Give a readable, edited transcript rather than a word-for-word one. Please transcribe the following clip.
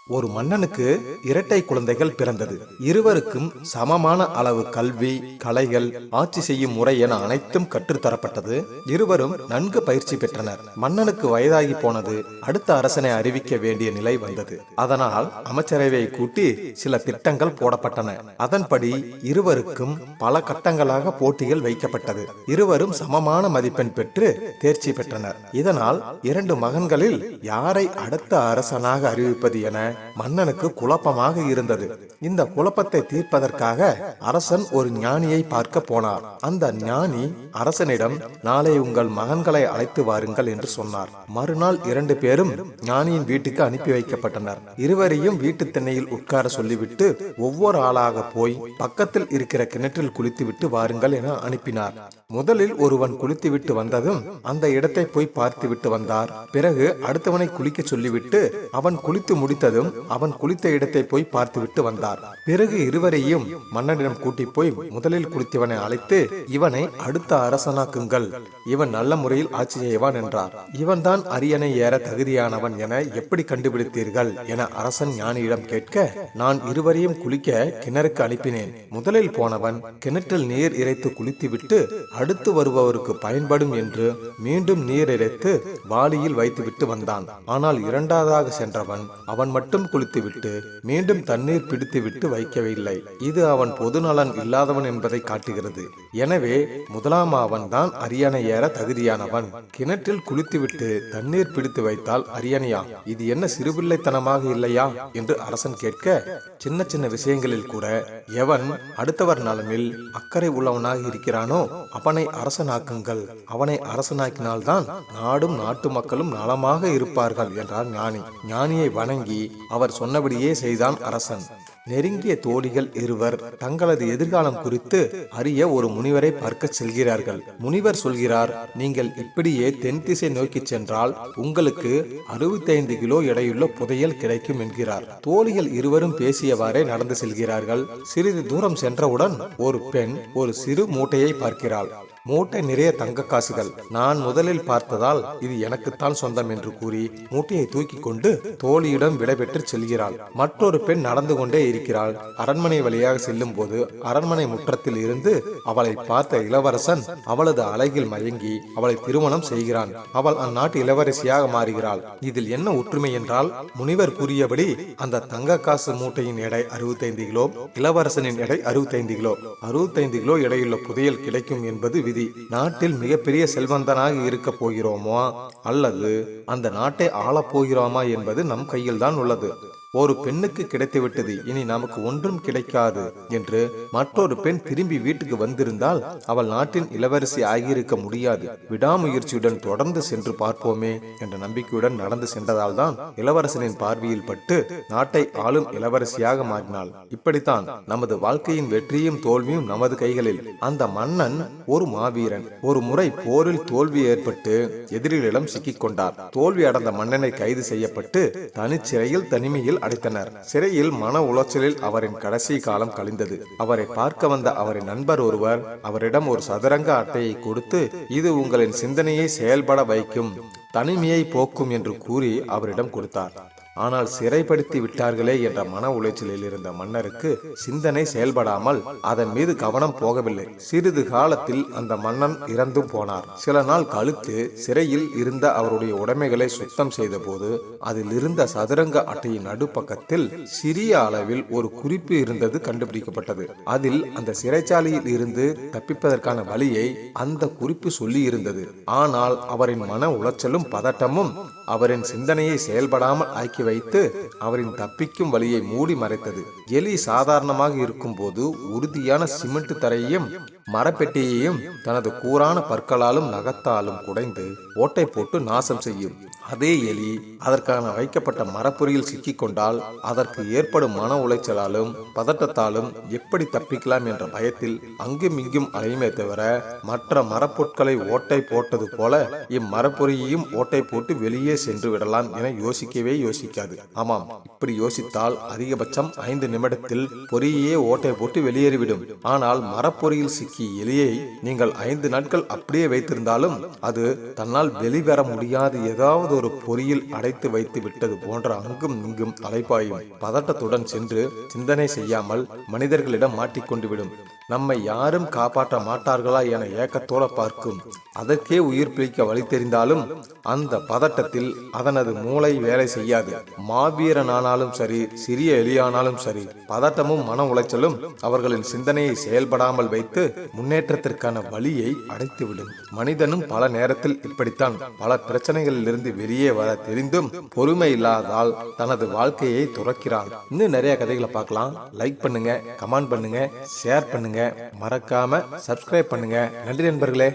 ஒரு மன்னனுக்கு இரட்டை குழந்தைகள் பிறந்தது. இருவருக்கும் சமமான அளவு கல்வி, கலைகள், ஆட்சி செய்யும் முறை என அனைத்தும் கற்றுத்தரப்பட்டது. இருவரும் நன்கு பயிற்சி பெற்றனர். மன்னனுக்கு வயதாகி போனது. அடுத்த அரசனை அறிவிக்க வேண்டிய நிலை வந்தது. அதனால் அமைச்சரவையை கூட்டி சில திட்டங்கள் போடப்பட்டன. அதன்படி இருவருக்கும் பல கட்டங்களாக போட்டிகள் வைக்கப்பட்டது. இருவரும் சமமான மதிப்பெண் பெற்று தேர்ச்சி பெற்றனர். இதனால் இரண்டு மகன்களில் யாரை அடுத்த அரசனாக அறிவிப்பது என மன்னனுக்கு குழப்பமாக இருந்தது. இந்த குழப்பத்தை தீர்ப்பதற்காக அரசன் ஒரு ஞானியை பார்க்க போனார். அந்த ஞானி அரசனிடம், நாளை உங்கள் மகன்களை அழைத்து வாருங்கள் என்று சொன்னார். மறுநாள் இரண்டு பேரும் ஞானியின் வீட்டுக்கு அனுப்பி வைக்கப்பட்டனர். இருவரையும் வீட்டு திண்ணையில் உட்கார சொல்லிவிட்டு ஒவ்வொரு ஆளாக போய் பக்கத்தில் இருக்கிற கிணற்றில் குளித்துவிட்டு வாருங்கள் என அனுப்பினார். முதலில் ஒருவன் குளித்துவிட்டு வந்ததும் அந்த இடத்தை போய் பார்த்துவிட்டு வந்தார். பிறகு அடுத்தவனை குளிக்க சொல்லிவிட்டு அவன் குளித்து முடித்ததும் அவன் குளித்த இடத்தை போய் பார்த்துவிட்டு வந்தார். பிறகு இருவரையும் மன்னனிடம் கூட்டி போய் முதலில் குளித்தவனை அழைத்து, இவனை அடுத்த அரசனாக்குங்கள், இவன் நல்ல முறையில் ஆட்சி செய்வான் என்றார். இவன் தான் அரியணை ஏற தகுதியானவன் என எப்படி கண்டுபிடித்தீர்கள் என அரசன் ஞானியிடம் கேட்க, நான் இருவரையும் குளிக்க கிணறுக்கு அனுப்பினேன். முதலில் போனவன் கிணற்றில் நீர் இறைத்து குளித்துவிட்டு அடுத்து வருபவருக்கு பயன்படும் என்று மீண்டும் நீர் இறைத்து வாளியில் வைத்துவிட்டு வந்தான். ஆனால் இரண்டாவதாக சென்றவன் அவன் மட்டும் குளித்துவிட்டு மீண்டும் தண்ணீர் பிடித்துவிட்டு வைக்கவில்லை. இது அவன் பொது நலன் இல்லாதவன் என்பதை காட்டுகிறது. எனவே முதலாம் அவன் தான் அரியணை ஏற தகுதியானவன். கிணற்றில் குளித்துவிட்டு தண்ணீர் பிடித்து வைத்தால் அரியணையா? இது என்ன சிறுபிள்ளைத்தனமாக இல்லையா என்று அரசன் கேட்க, சின்ன சின்ன விஷயங்களில் கூட எவன் அடுத்தவர் நலனில் அக்கறை உள்ளவனாக இருக்கிறானோ அவனை அரசனாக்குங்கள். அவனை அரசனாக்கினால்தான் நாடும் நாட்டு மக்களும் நலமாக இருப்பார்கள் என்றார் ஞானி. ஞானியை வணங்கி அவர் சொன்னபடியே செய்தான் அரசன். நெருங்கிய தோழிகள் இருவர் தங்களது எதிர்காலம் குறித்து அறிய ஒரு முனிவரை பார்க்க செல்கிறார்கள். முனிவர் சொல்கிறார், நீங்கள் இப்படியே தென் திசை நோக்கி சென்றால் உங்களுக்கு 65 கிலோ எடையுள்ள புதையல் கிடைக்கும் என்கிறார். தோழிகள் இருவரும் பேசியவாறே நடந்து செல்கிறார்கள். சிறிது தூரம் சென்றவுடன் ஒரு பெண் ஒரு சிறு மூட்டையை பார்க்கிறாள். மூட்டை நிறைய தங்க காசுகள். நான் முதலில் பார்த்ததால் இது எனக்குத்தான் சொந்தம் என்று கூறி மூட்டையை தூக்கி கொண்டு தோழியிடம் விடைபெற்று செல்கிறாள். மற்றொரு பெண் நடந்து கொண்டே இருக்கிறாள். அரண்மனை வழியாக செல்லும் போது அரண்மனை முற்றத்தில் இருந்து அவளை பார்த்த இளவரசன் அவளது அழகில் மயங்கி அவளை திருமணம் செய்கிறான். அவள் அந்நாட்டு இளவரசியாக மாறுகிறாள். இதில் என்ன ஒற்றுமை என்றால், முனிவர் கூறியபடி அந்த தங்க காசு மூட்டையின் எடை 65 கிலோ, இளவரசனின் எடை 65 கிலோ. 65 கிலோ எடையுள்ள புதையல் கிடைக்கும் என்பது விதி. நாட்டில் மிகப்பெரிய செல்வந்தனாக இருக்க போகிறோமோ அல்லது அந்த நாட்டை ஆளப் போகிறோமா என்பது நம் கையில் தான் உள்ளது. ஒரு பெண்ணுக்கு கிடைத்துவிட்டது, இனி நமக்கு ஒன்றும் கிடைக்காது என்று மற்றொரு பெண் திரும்பி வீட்டுக்கு வந்திருந்தால் அவள் நாட்டின் இளவரசி ஆகியிருக்க முடியாது. விடாமுயற்சியுடன் தொடர்ந்து சென்று பார்ப்போமே என்ற நம்பிக்கையுடன் நடந்து சென்றதால் தான் இளவரசனின் பார்வையில் பட்டு நாட்டை ஆளும் இளவரசியாக மாறினாள். இப்படித்தான் நமது வாழ்க்கையின் வெற்றியும் தோல்வியும் நமது கைகளில். அந்த மன்னன் ஒரு மாவீரன். ஒரு முறை போரில் தோல்வி ஏற்பட்டு எதிரிகளிடம் சிக்கிக் கொண்டார். தோல்வி அடைந்த மன்னனை கைது செய்யப்பட்டு தனிச்சிறையில் தனிமையில் அடைத்தனர். சிறையில் மன உளைச்சலில் அவரின் கடைசி காலம் கழிந்தது. அவரை பார்க்க வந்த அவரின் நண்பர் ஒருவர் அவரிடம் ஒரு சதுரங்க அட்டையை கொடுத்து, இது உங்களின் சிந்தனையை செயல்பட வைக்கும், தனிமையை போக்கும் என்று கூறி அவரிடம் கொடுத்தார். ஆனால் சிறைப்படுத்தி விட்டார்களே என்ற மன உளைச்சலில் இருந்த மன்னருக்கு சிந்தனை செயல்படாமல் அதன் மீது கவனம் போகவில்லை. சிறிது காலத்தில் அந்த மன்னன் இறந்தும் போனார். சில நாள் கழித்து சிறையில் இருந்த அவருடைய உடைமைகளை சுத்தம் செய்த போது அதில் இருந்த சதுரங்க அட்டையின் நடுப்பக்கத்தில் சிறிய அளவில் ஒரு குறிப்பு இருந்தது கண்டுபிடிக்கப்பட்டது. அதில் அந்த சிறைச்சாலையில் இருந்து தப்பிப்பதற்கான வழியை அந்த குறிப்பு சொல்லி இருந்தது. ஆனால் அவரின் மன உளைச்சலும் பதட்டமும் அவரின் சிந்தனையை செயல்படாமல் ஆக்கி வைத்து அவரின் தப்பிக்கும் வழியை மூடி மறைத்தது. எலி சாதாரணமாக இருக்கும் போது உறுதியான சிமெண்ட் தரையையும் மரப்பெட்டியையும் தனது கூரான பற்களாலும் நகத்தாலும் குடைந்து ஓட்டை போட்டு நாசம் செய்யும். அதே எலி அதற்கான வைக்கப்பட்ட மரப்பொறியில் சிக்கிக் கொண்டால் அதற்கு ஏற்படும் மன உளைச்சலாலும் பதட்டத்தாலும் எப்படி தப்பிக்கலாம் என்ற பயத்தில் அங்கும் இங்கும் அலையுமே தவிர மற்ற மரப்பொருட்களை ஓட்டை போட்டது போல இம்மரப்பொறியையும் ஓட்டை போட்டு வெளியே சென்று விடலாம் என யோசிக்கவே யோசிக்காது. ஆமாம், இப்படி யோசித்தால் அதிகபட்சம் 5 நிமிடத்தில் பொறியே ஓட்டை போட்டு வெளியேறிவிடும். ஆனால் மரப்பொறியில் சிக்கி சிக்கிய எலியை நீங்கள் 5 நாட்கள் அப்படியே வைத்திருந்தாலும் அது தன்னால் வெளிவர முடியாது ஏதாவது ஒரு பொறியில் அடைத்து வைத்து விட்டது போன்ற அங்கும் இங்கும் அலைப்பாயும் பதட்டத்துடன் சென்று சிந்தனை செய்யாமல் மனிதர்களிடம் மாட்டிக்கொண்டு விடும். நம்மை யாரும் காப்பாற்ற மாட்டார்களா என ஏக்கத்தோட பார்க்கும். அதற்கே உயிர் பிழைக்க வழி தெரிந்தாலும் அந்த பதட்டத்தில் அதனது மூளை வேலை செய்யாது. மாவீரனானாலும் சரி, சிறிய எலியானாலும் சரி, பதட்டமும் மன உளைச்சலும் அவர்களின் சிந்தனையை செயல்படாமல் வைத்து முன்னேற்றத்திற்கான வழியை அடைத்துவிடும். மனிதனும் பல நேரத்தில் இப்படித்தான் பல பிரச்சனைகளில் இருந்து வெளியே வர தெரிந்தும் பொறுமை இல்லாதால் தனது வாழ்க்கையை துறக்கிறான். இன்னும் நிறைய கதைகளை பார்க்கலாம். லைக் பண்ணுங்க, கமெண்ட் பண்ணுங்க, ஷேர் பண்ணுங்க, மறக்காம சப்ஸ்கிரைப் பண்ணுங்க. நன்றி நண்பர்களே.